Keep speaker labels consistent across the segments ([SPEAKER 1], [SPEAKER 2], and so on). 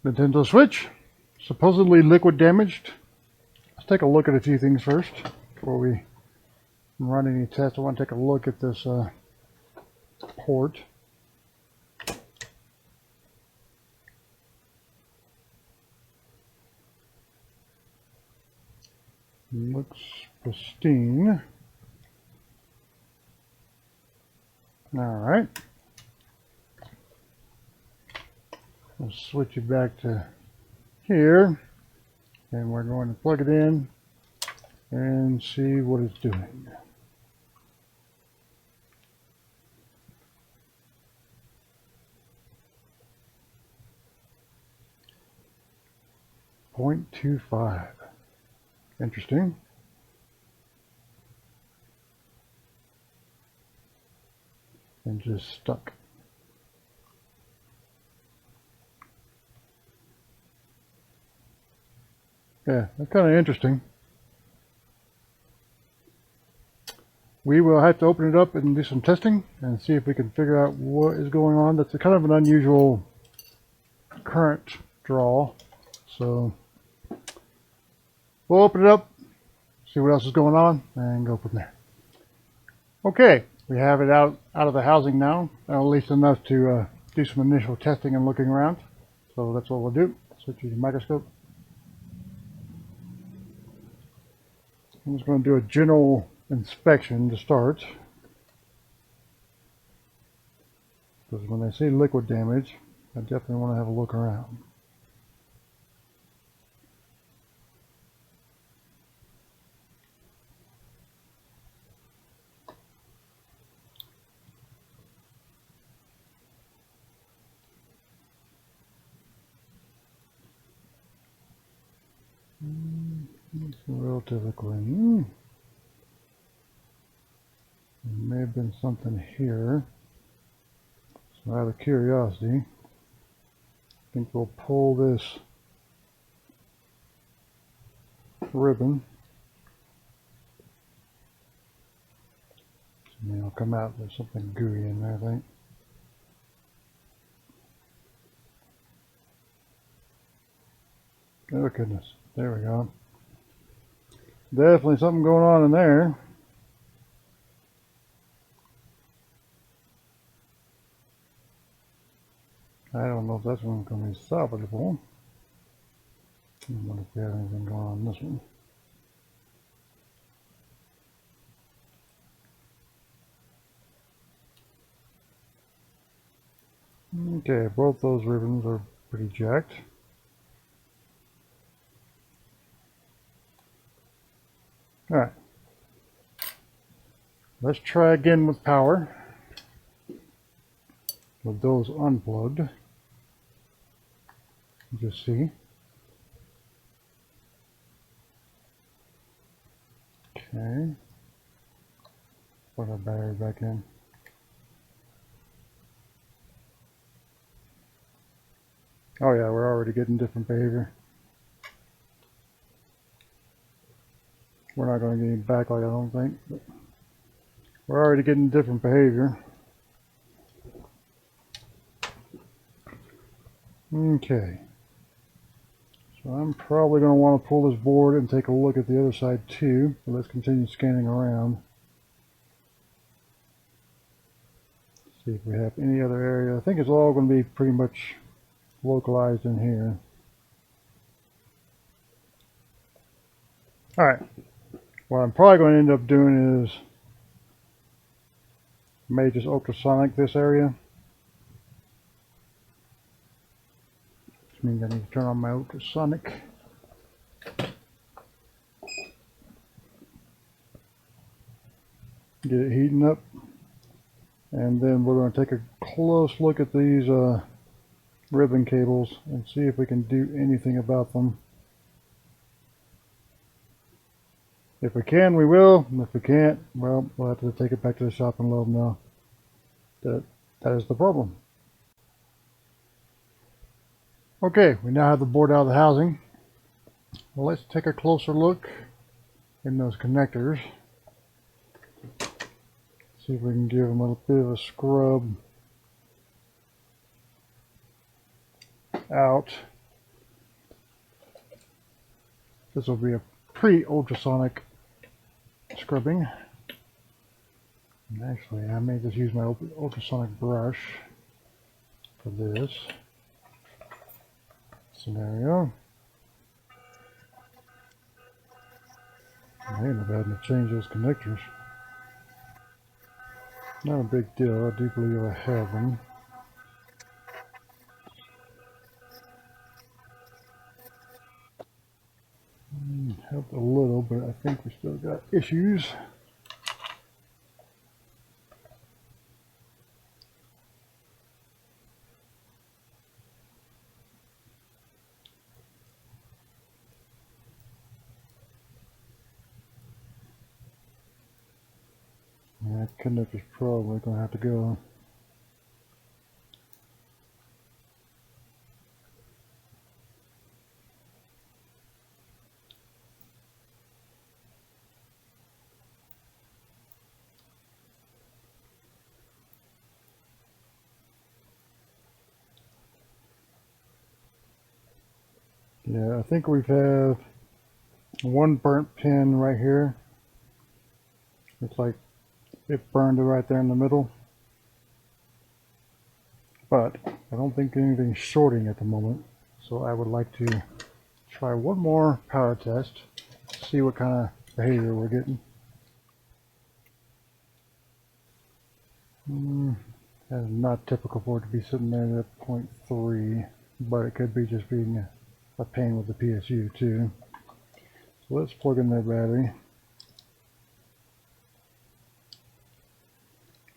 [SPEAKER 1] Nintendo Switch, supposedly liquid damaged. Let's take a look at a few things first before we run any tests. I want to take a look at this port. Looks pristine. All right. We'll switch it back to here, and we're going to plug it in and see what it's doing. .25. Interesting. And just stuck. Yeah, that's kind of interesting. We will have to open it up and do some testing and see if we can figure out what is going on. That's a kind of an unusual current draw. So we'll open it up, see what else is going on, and go from there. Okay, we have it out of the housing now, at least enough to do some initial testing and looking around. So that's what we'll do. Switch to the microscope. I'm just going to do a general inspection to start. Because when I see liquid damage, I definitely want to have a look around. It's relatively clean. There may have been something here. So out of curiosity, I think we'll pull this ribbon. And it'll come out. There's something gooey in there, I think. Oh goodness, there we go. Definitely something going on in there. I don't know if that's one going to be salvageable. I wonder if we have anything going on in this one. Okay, both those ribbons are pretty jacked. Alright, let's try again with power, with those unplugged. Just see. Okay, put our battery back in. Oh yeah, we're already getting different behavior. We're not going to get any backlight, I don't think, but we're already getting different behavior. Okay, so I'm probably going to want to pull this board and take a look at the other side too, but let's continue scanning around. See if we have any other area. I think it's all going to be pretty much localized in here. Alright, what I'm probably going to end up doing is may just ultrasonic this area. Which means I need to turn on my ultrasonic. Get it heating up. And then we're going to take a close look at these ribbon cables and see if we can do anything about them. If we can, we will. And if we can't, well, we'll have to take it back to the shop and let them know that is the problem. Okay, we now have the board out of the housing. Well, let's take a closer look in those connectors. See if we can give them a little bit of a scrub out. This will be a pre-ultrasonic scrubbing. And actually, I may just use my ultrasonic brush for this scenario. I ain't having to change those connectors. Not a big deal. I do believe I have them. Helped a little, but I think we still got issues. That connector's probably going to have to go. Yeah, I think we've had one burnt pin right here. It's like it burned right there in the middle. But I don't think anything's shorting at the moment. So I would like to try one more power test, see what kind of behavior we're getting. That is not typical for it to be sitting there at 0.3, but it could be just being a pain with the PSU too. So let's plug in that battery.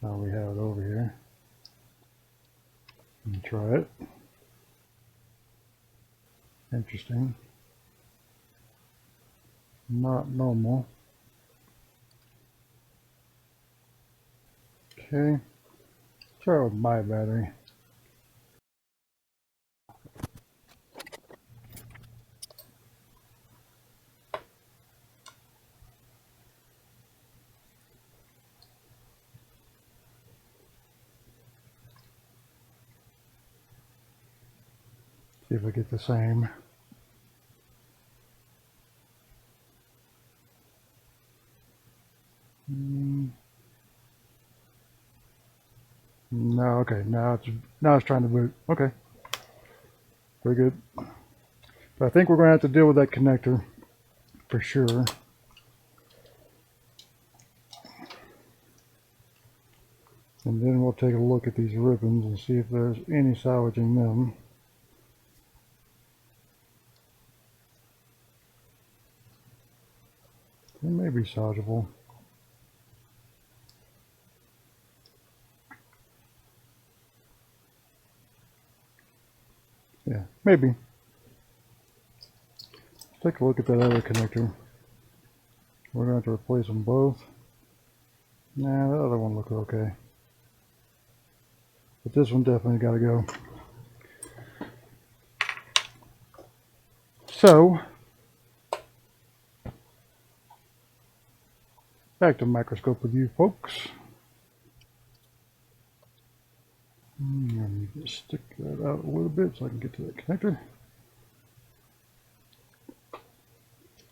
[SPEAKER 1] Now we have it over here. And try it. Interesting. Not normal. Okay. Try it with my battery. See if I get the same. No, okay. Now it's trying to boot. Okay. Very good. But I think we're going to have to deal with that connector for sure. And then we'll take a look at these ribbons and see if there's any salvaging them. They may be salvageable. Yeah, maybe. Let's take a look at that other connector. We're going to have to replace them both. Nah, the other one looks okay. But this one definitely got to go. So, back to microscope with you folks. Let me just stick that out a little bit so I can get to that connector.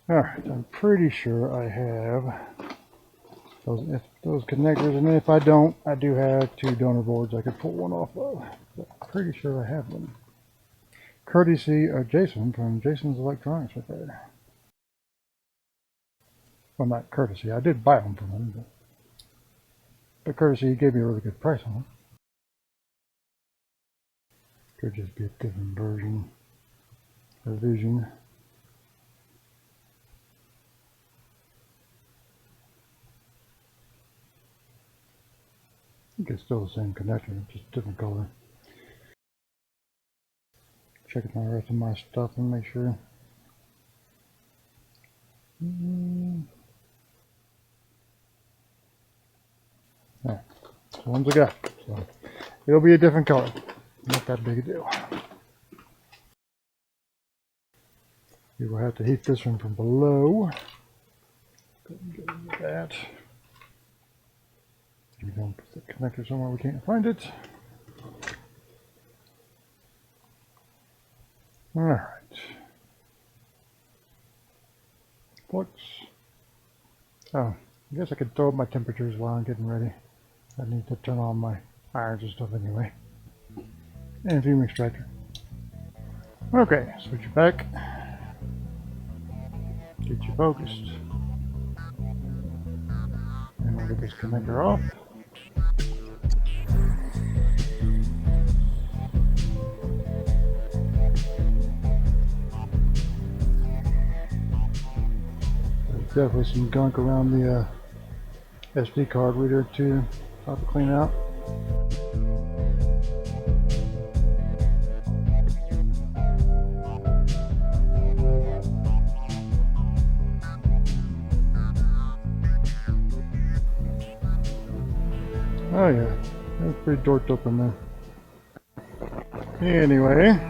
[SPEAKER 1] Alright, I'm pretty sure I have those connectors, and if I don't, I do have two donor boards I could pull one off of. But I'm pretty sure I have them. Courtesy of Jason from Jason's Electronics right there. Well, not courtesy, I did buy them from him, but courtesy, he gave me a really good price on them. Could just be a different version or vision. I think it's still the same connector, just different color. Checking the rest of my stuff and make sure. Alright, that's the ones I got. So it'll be a different color. Not that big a deal. We will have to heat this one from below. Go ahead and get rid of that. We're going to put the connector somewhere we can't find it. Alright. What's... Oh, I guess I could throw up my temperatures while I'm getting ready. I need to turn on my irons and stuff anyway. And fume extractor. Okay, switch it back. Get you focused. And we'll get this connector off. There's definitely some gunk around the SD card reader too. I'll have to clean out. Oh yeah, that's pretty dorked up in there. Anyway.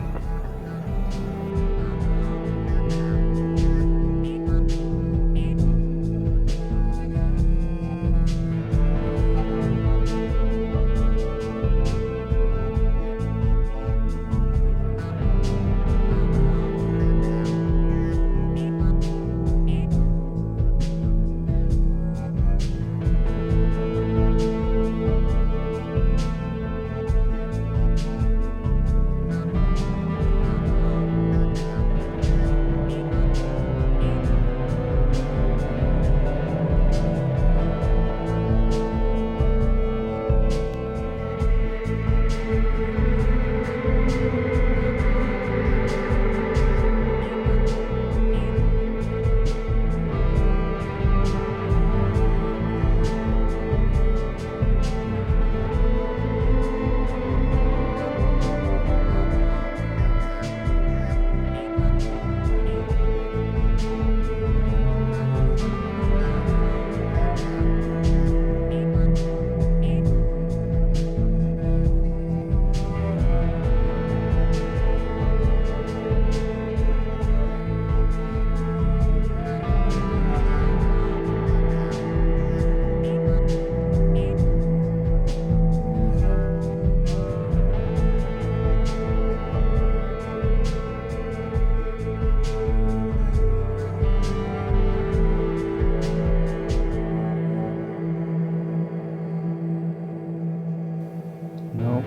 [SPEAKER 1] Nope.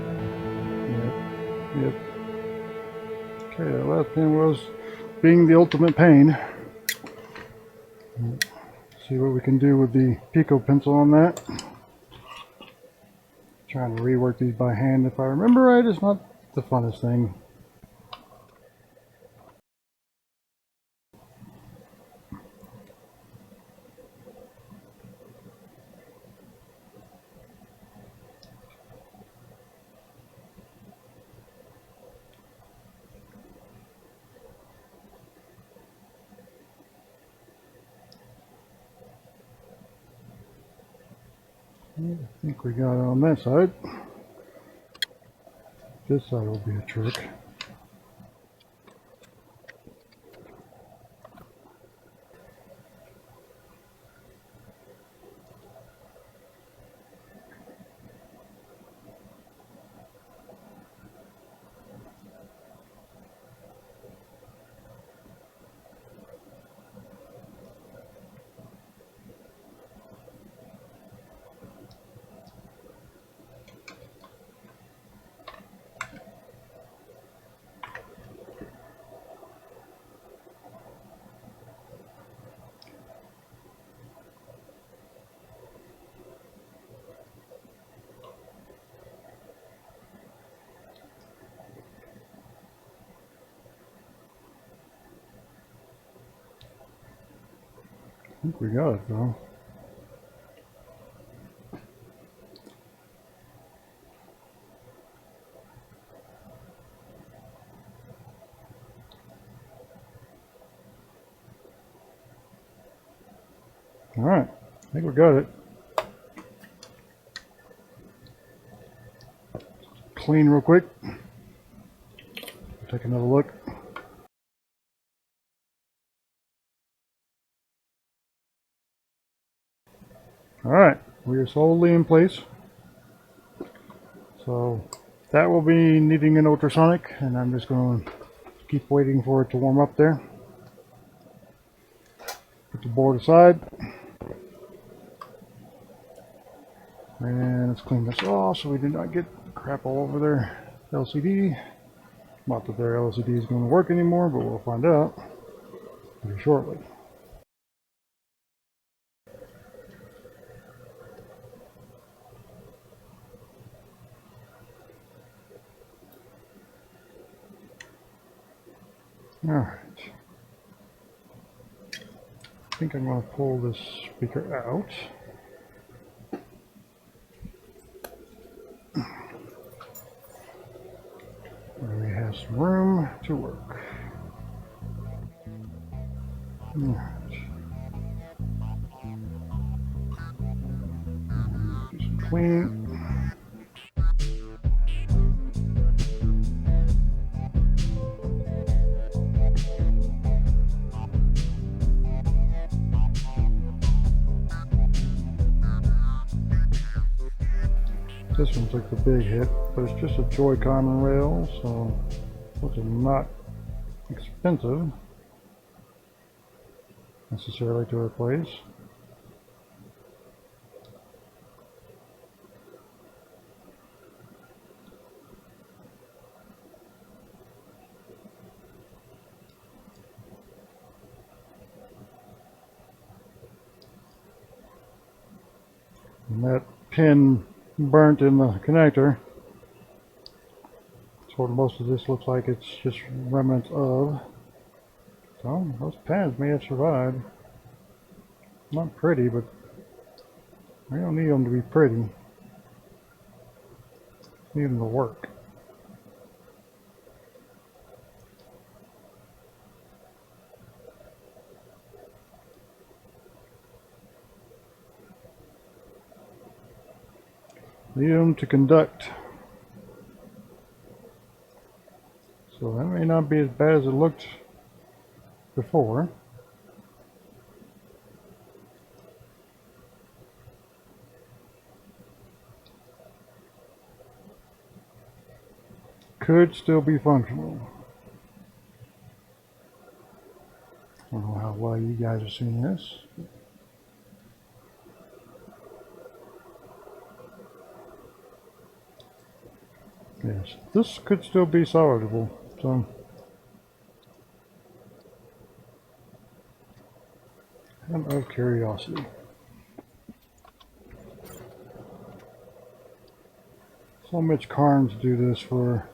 [SPEAKER 1] Yep. Okay, that last pin was being the ultimate pain. See what we can do with the Pico pencil on that. Trying to rework these by hand, if I remember right, is not the funnest thing. I think we got it on that side. This side will be a trick. I think we got it though. Alright, I think we got it. Clean real quick. Take another look. Alright, we are solidly in place. So that will be needing an ultrasonic, and I'm just going to keep waiting for it to warm up there. Put the board aside. And let's clean this off so we do not get crap all over their LCD. Not that their LCD is going to work anymore, but we'll find out pretty shortly. Alright. I think I'm going to pull this speaker out. And we have some room to work. Alright. Do some clean. This one took the big hit, but it's just a Joy-Con rail, so which is not expensive necessarily to replace. And that pin burnt in the connector. That's what most of this looks like. It's just remnants of. So those pans may have survived. Not pretty, but we don't need them to be pretty. Need them to work. Need them to conduct. So that may not be as bad as it looked before. Could still be functional. I don't know how well you guys are seeing this. Yes, this could still be salvageable. So, out of curiosity. So Mitch Carnes do this for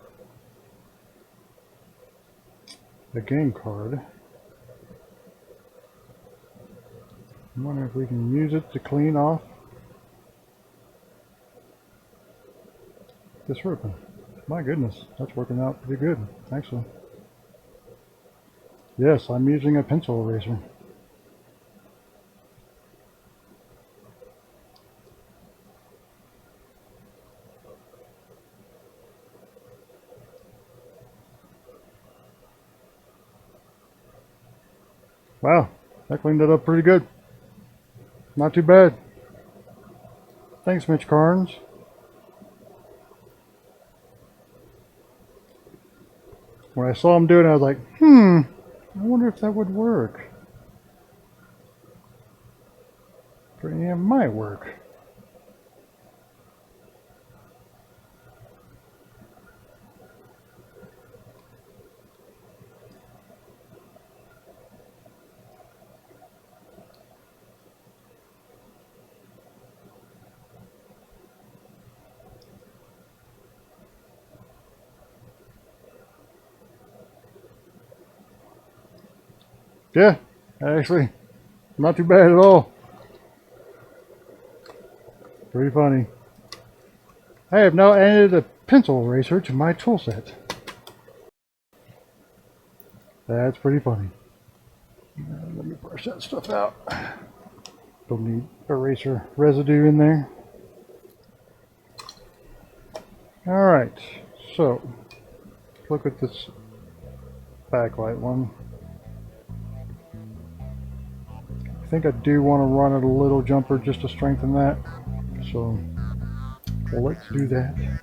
[SPEAKER 1] the game card. I wonder if we can use it to clean off this ribbon. My goodness, that's working out pretty good, actually. Yes, I'm using a pencil eraser. Wow, that cleaned it up pretty good. Not too bad. Thanks, Mitch Carnes. When I saw him do it, I was like, I wonder if that would work. But yeah, it might work. Yeah, actually, not too bad at all. Pretty funny. I have now added a pencil eraser to my tool set. That's pretty funny. Let me brush that stuff out. Don't need eraser residue in there. Alright, so look at this backlight one. I think I do want to run it a little jumper just to strengthen that. So, well, let's do that.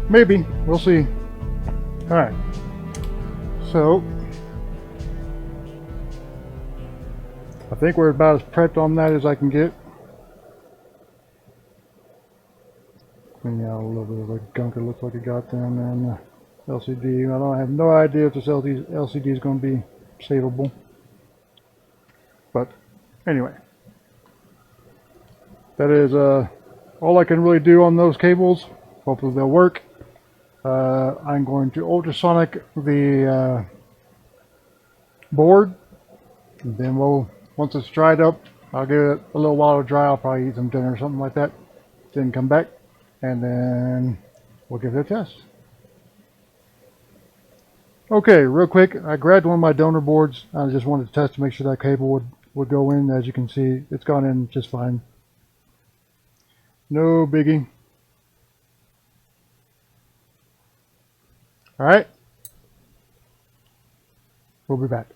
[SPEAKER 1] Maybe. We'll see. Alright. So, I think we're about as prepped on that as I can get. Cleaning out a little bit of the gunk it looks like it got down there in the LCD. I have no idea if this LCD is going to be savable. But anyway, that is all I can really do on those cables. Hopefully they'll work. I'm going to ultrasonic the board, and then once it's dried up, I'll give it a little while to dry. I'll probably eat some dinner or something like that. Then come back, and then we'll give it a test. Okay, real quick, I grabbed one of my donor boards. I just wanted to test to make sure that cable would go in. As you can see, it's gone in just fine. No biggie. All right, we'll be back.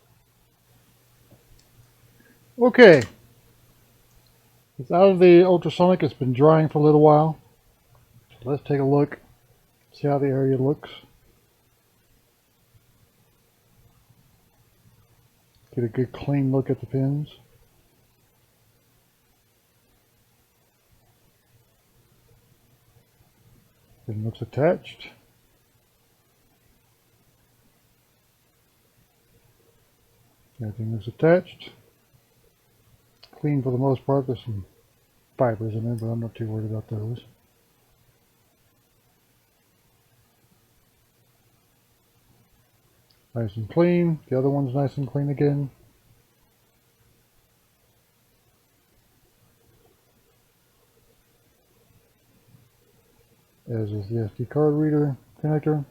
[SPEAKER 1] Okay, it's out of the ultrasonic. It's been drying for a little while. So let's take a look, see how the area looks. Get a good clean look at the pins. It looks attached. Everything looks attached. Clean for the most part. There's some fibers in it, but I'm not too worried about those. Nice and clean. The other one's nice and clean again. As is the SD card reader connector.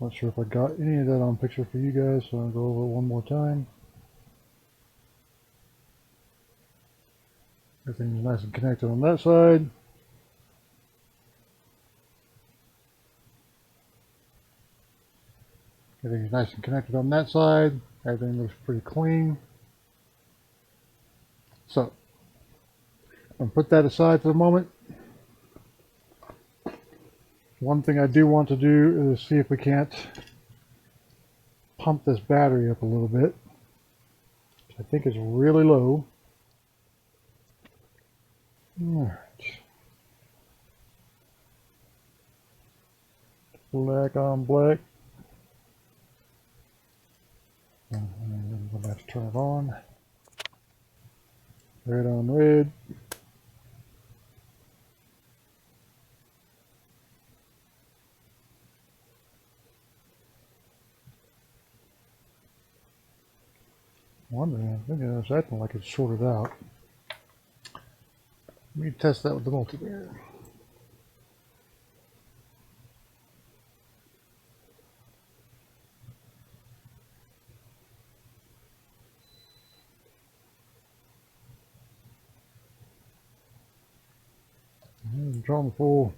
[SPEAKER 1] Not sure if I got any of that on picture for you guys, so I'll go over it one more time. Everything's nice and connected on that side. Everything's nice and connected on that side. Everything looks pretty clean. So, I'm going to put that aside for the moment. One thing I do want to do is see if we can't pump this battery up a little bit. I think it's really low. Alright. Black on black. I'm going to have to turn it on. Red on red. Wondering, I think it's acting like it's shorted out. Let me test that with the multimeter. Drawing the full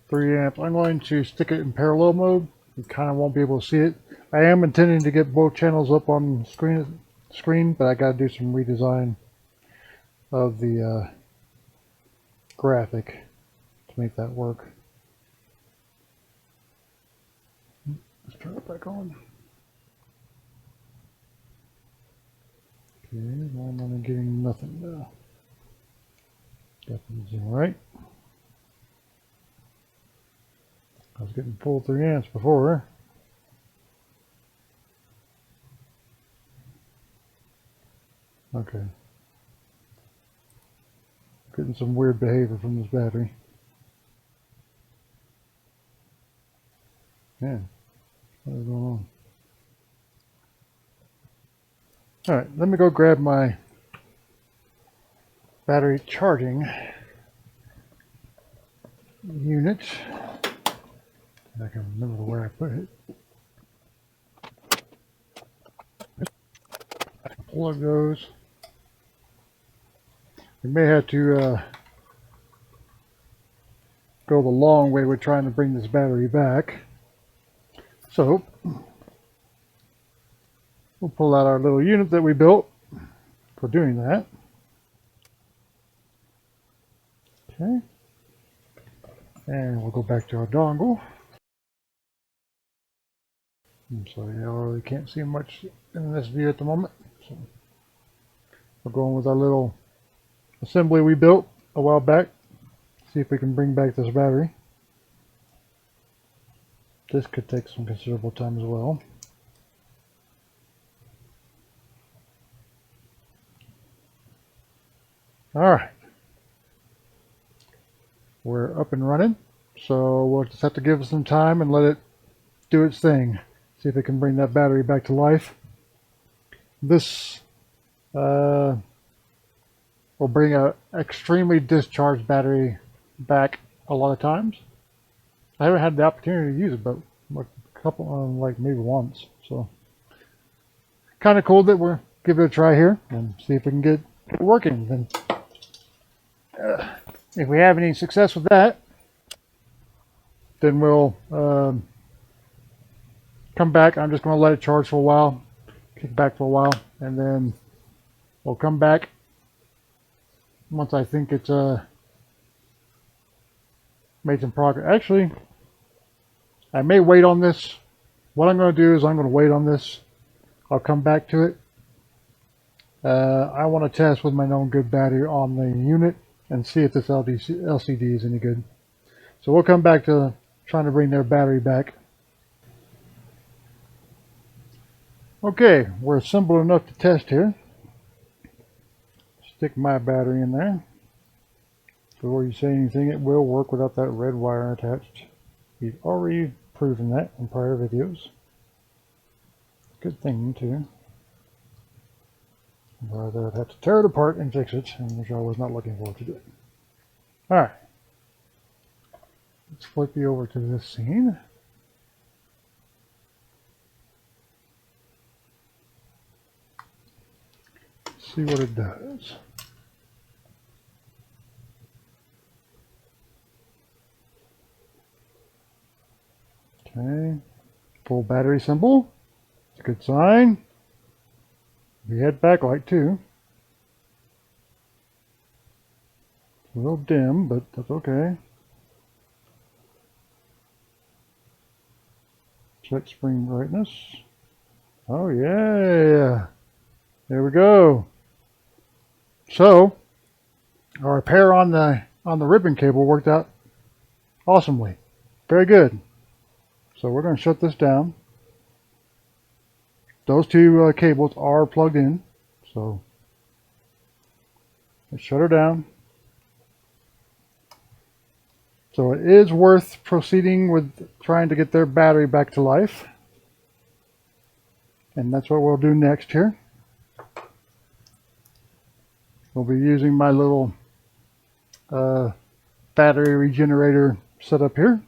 [SPEAKER 1] 3 amp. I'm going to stick it in parallel mode. You kind of won't be able to see it. I am intending to get both channels up on screen, but I got to do some redesign of the graphic to make that work. Let's turn it back on. Okay, now I'm only getting nothing now. Definitely all right. I was getting full 3 amps before. Okay. Getting some weird behavior from this battery. Man, what is going on? Alright, let me go grab my battery charging unit. I can remember where I put it. Plug those. We may have to go the long way with trying to bring this battery back. So we'll pull out our little unit that we built for doing that. Okay. And we'll go back to our dongle. So yeah, I really can't see much in this view at the moment. So we're going with our little assembly we built a while back. See if we can bring back this battery. This could take some considerable time as well. Alright. We're up and running. So we'll just have to give it some time and let it do its thing. See if it can bring that battery back to life. This will bring an extremely discharged battery back a lot of times. I haven't had the opportunity to use it, but a couple, like maybe once. So kind of cool that we're give it a try here and see if we can get it working. Then, if we have any success with that, then we'll come back. I'm just going to let it charge for a while, kick back for a while, and then we'll come back once I think it's made some progress. Actually, I may wait on this. What I'm going to do is I'm going to wait on this. I'll come back to it. I want to test with my known good battery on the unit and see if this LCD is any good. So we'll come back to trying to bring their battery back. Okay, we're assembled enough to test here. Stick my battery in there. Before you say anything, it will work without that red wire attached. We've already proven that in prior videos. Good thing too. But I'd have to tear it apart and fix it, which I was not looking forward to doing. Alright. Let's flip you over to this scene. See what it does. Okay. Full battery symbol. It's a good sign. We had backlight too. It's a little dim, but that's okay. Check spring brightness. Oh yeah. There we go. So our repair on the ribbon cable worked out awesomely. Very good. So we're going to shut this down. Those two cables are plugged in, so let's shut her down. So it is worth proceeding with trying to get their battery back to life. And that's what we'll do next here. We'll be using my little battery regenerator setup here.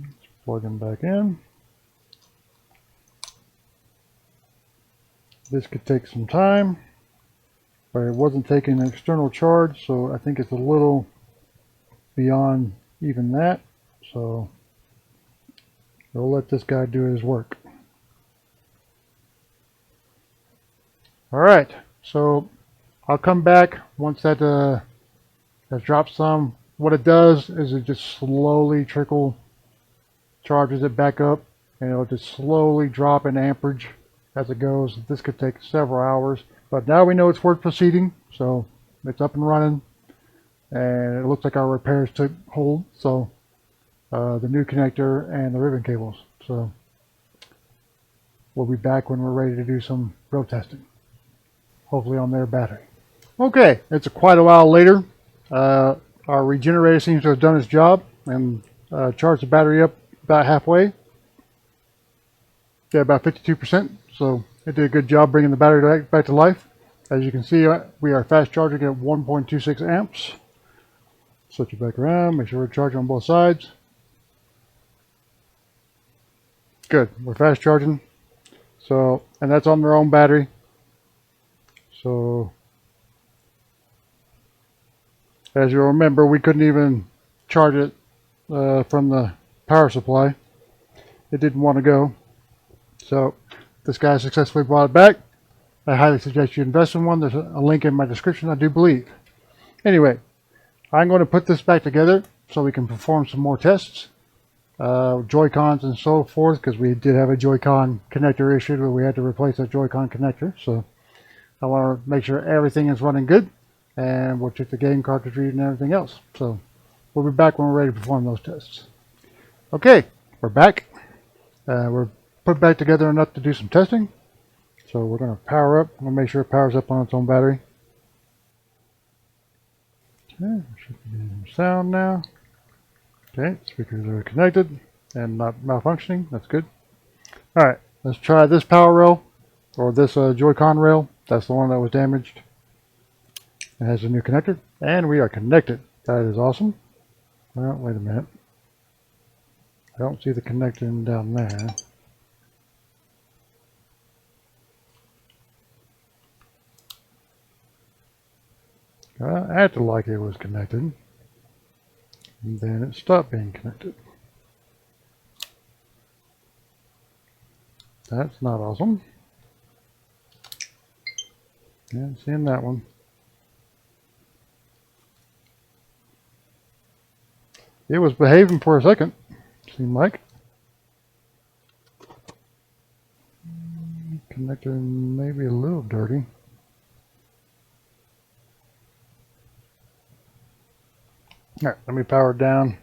[SPEAKER 1] Let's plug them back in. This could take some time, but it wasn't taking an external charge, so I think it's a little beyond even that. So we'll let this guy do his work. All right, so I'll come back once that has dropped some. What it does is it just slowly charges it back up, and it'll just slowly drop in amperage as it goes. This could take several hours, but now we know it's worth proceeding, so it's up and running, and it looks like our repairs took hold. So the new connector and the ribbon cables. So we'll be back when we're ready to do some road testing, hopefully on their battery. Okay, it's quite a while later. Our regenerator seems to have done its job and charged the battery up about halfway. Yeah, about 52%. So it did a good job bringing the battery back to life. As you can see, we are fast charging at 1.26 amps. Switch it back around, make sure we're charging on both sides. Good, we're fast charging. So, and that's on their own battery. So, as you'll remember, we couldn't even charge it from the power supply. It didn't want to go. So this guy successfully brought it back. I highly suggest you invest in one. There's a link in my description, I do believe. Anyway, I'm going to put this back together so we can perform some more tests. Joy-Cons and so forth, because we did have a Joy-Con connector issue where we had to replace that Joy-Con connector. So I want to make sure everything is running good, and we'll check the game cartridge read and everything else. So we'll be back when we're ready to perform those tests. Okay, we're back. We're put back together enough to do some testing. So we're going to power up. I'm going to make sure it powers up on its own battery. Okay, should be getting some sound now. Okay, speakers are connected and not malfunctioning. That's good. All right, let's try this power rail, or this Joy-Con rail. That's the one that was damaged. It has a new connector, and we are connected. That is awesome. Well, wait a minute. I don't see the connection down there. I acted like it was connected, and then it stopped being connected. That's not awesome. Yeah, seeing that one. It was behaving for a second, seemed like. Connector maybe a little dirty. All right, let me power it down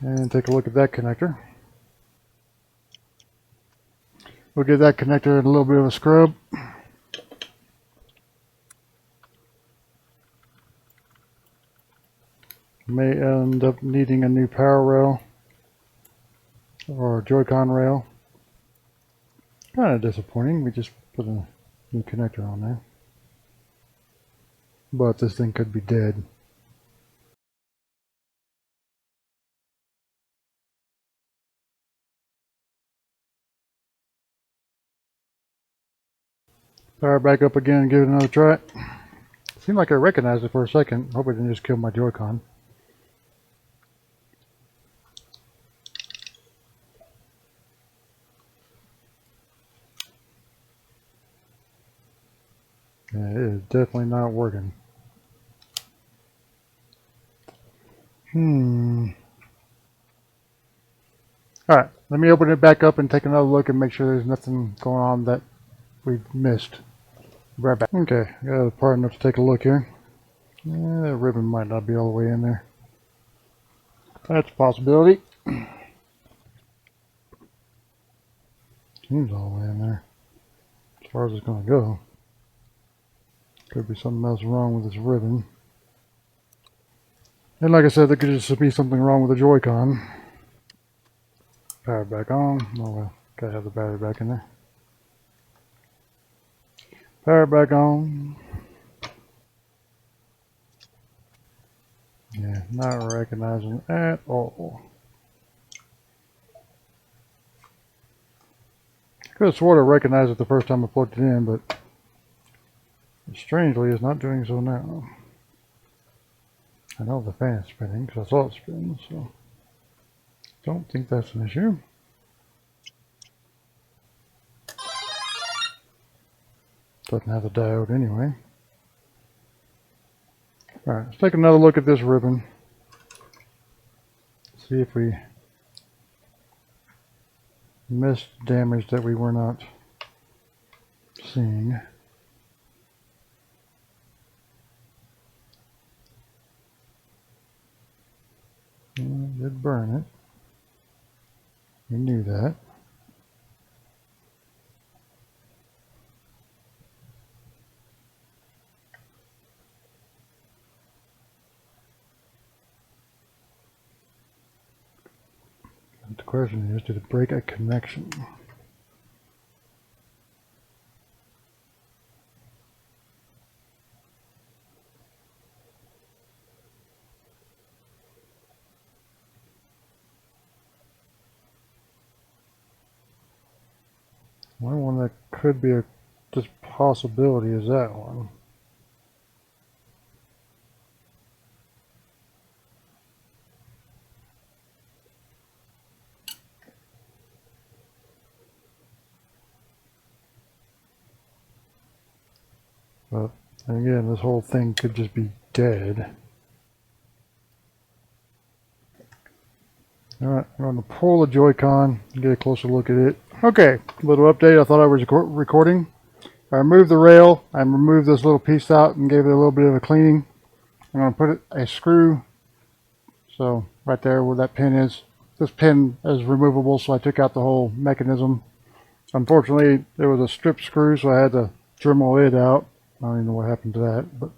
[SPEAKER 1] and take a look at that connector. We'll give that connector a little bit of a scrub. May end up needing a new power rail or Joy-Con rail. Kind of disappointing. We just put a new connector on there. But this thing could be dead. Power back up again and give it another try. Seemed like I recognized it for a second. Hope it didn't just kill my Joy-Con. Yeah, it is definitely not working. Alright, let me open it back up and take another look and make sure there's nothing going on that we missed. Right back. Okay, got it part enough to take a look here. Yeah, the ribbon might not be all the way in there. That's a possibility. Seems all the way in there. As far as it's going to go. Could be something else wrong with this ribbon. And like I said, there could just be something wrong with the Joy-Con. Power back on. Oh well, gotta have the battery back in there. Power back on. Yeah, not recognizing at all. Could have sworn I recognized it the first time I plugged it in, but strangely it's not doing so now. I know the fan is spinning because I saw it spin, so don't think that's an issue. Doesn't have the diode anyway. Alright, let's take another look at this ribbon. See if we missed damage that we were not seeing. It did burn it. We knew that. But the question is, did it break a connection? One that could be a just possibility is that one. But again, this whole thing could just be dead. Alright, I'm going to pull the Joy-Con and get a closer look at it. Okay, little update. I thought I was recording. I removed the rail. I removed this little piece out and gave it a little bit of a cleaning. I'm going to put a screw, so right there where that pin is. This pin is removable, so I took out the whole mechanism. Unfortunately, there was a strip screw, so I had to Dremel it out. I don't even know what happened to that, but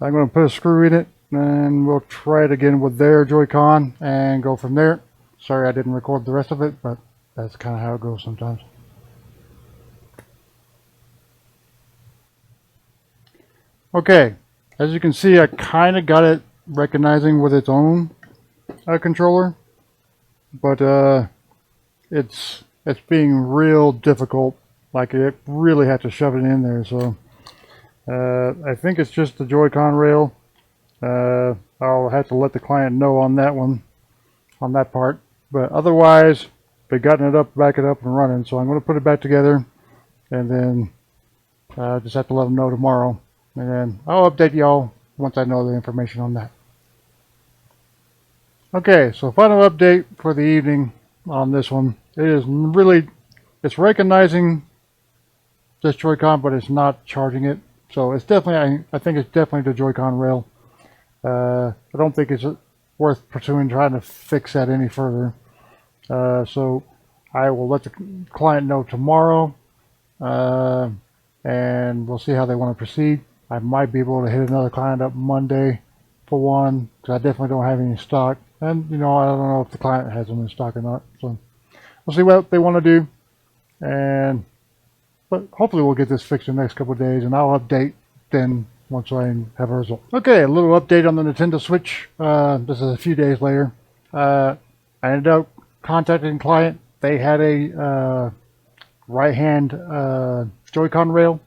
[SPEAKER 1] I'm going to put a screw in it, and we'll try it again with their Joy-Con and go from there. Sorry I didn't record the rest of it, but that's kind of how it goes sometimes. Okay, as you can see, I kind of got it recognizing with its own controller, but it's being real difficult. Like, it really had to shove it in there, so I think it's just the Joy-Con rail. I'll have to let the client know on that one, on that part. But otherwise, they've gotten it up, back it up and running. So I'm going to put it back together, and then just have to let them know tomorrow. And then I'll update y'all once I know the information on that. Okay, so final update for the evening on this one. It's recognizing this Joy-Con, but it's not charging it. So it's definitely, I think it's definitely the Joy-Con rail. I don't think it's worth pursuing trying to fix that any further. So I will let the client know tomorrow, and we'll see how they want to proceed. I might be able to hit another client up Monday for one, because I definitely don't have any in stock. And, you know, I don't know if the client has them in stock or not. So we'll see what they want to do. But hopefully we'll get this fixed in the next couple of days, and I'll update then once I have a result. Okay, a little update on the Nintendo Switch. This is a few days later. I ended up contacting the client. They had a right-hand Joy-Con rail,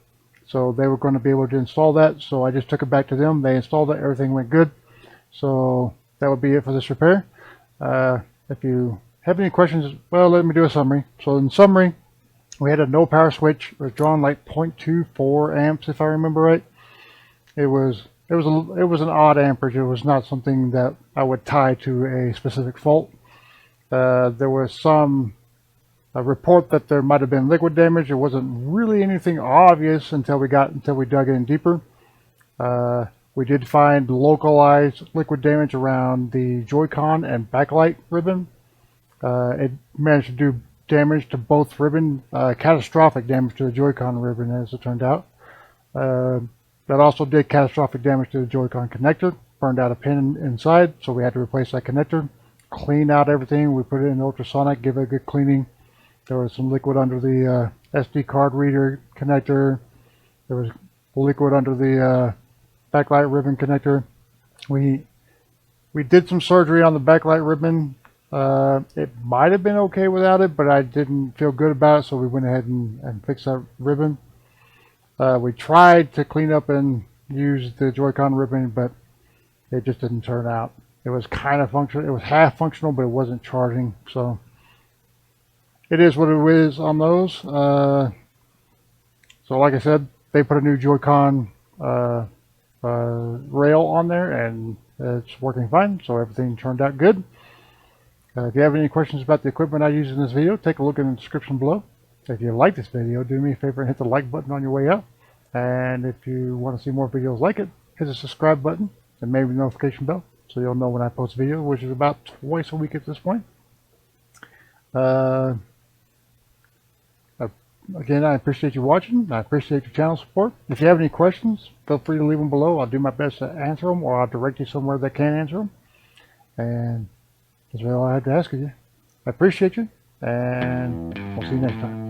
[SPEAKER 1] so they were going to be able to install that. So I just took it back to them. They installed it. Everything went good. So that would be it for this repair. If you have any questions, well, let me do a summary. So in summary, we had a no power switch. It was drawn like 0.24 amps, if I remember right. It was an odd amperage. It was not something that I would tie to a specific fault. There was some report that there might have been liquid damage. It wasn't really anything obvious until we dug in deeper. We did find localized liquid damage around the Joy-Con and backlight ribbon. It managed to do damage to both ribbon, catastrophic damage to the Joy-Con ribbon, as it turned out. That also did catastrophic damage to the Joy-Con connector, burned out a pin inside, so we had to replace that connector, clean out everything. We put it in ultrasonic, give it a good cleaning. There was some liquid under the SD card reader connector. There was liquid under the backlight ribbon connector. We did some surgery on the backlight ribbon. It might have been okay without it, but I didn't feel good about it, so we went ahead and fixed that ribbon. We tried to clean up and use the Joy-Con ribbon, but it just didn't turn out. It was kind of functional. It was half functional, but it wasn't charging. So it is what it is on those. So like I said, they put a new Joy-Con rail on there, and it's working fine. So everything turned out good. If you have any questions about the equipment I use in this video, take a look in the description below. If you like this video, do me a favor and hit the like button on your way out. And if you want to see more videos like it, hit the subscribe button and maybe the notification bell so you'll know when I post a video, which is about twice a week at this point. Again, I appreciate you watching. I appreciate your channel support. If you have any questions, feel free to leave them below. I'll do my best to answer them, or I'll direct you somewhere that can answer them. And that's really all I have to ask of you. I appreciate you, and we'll see you next time.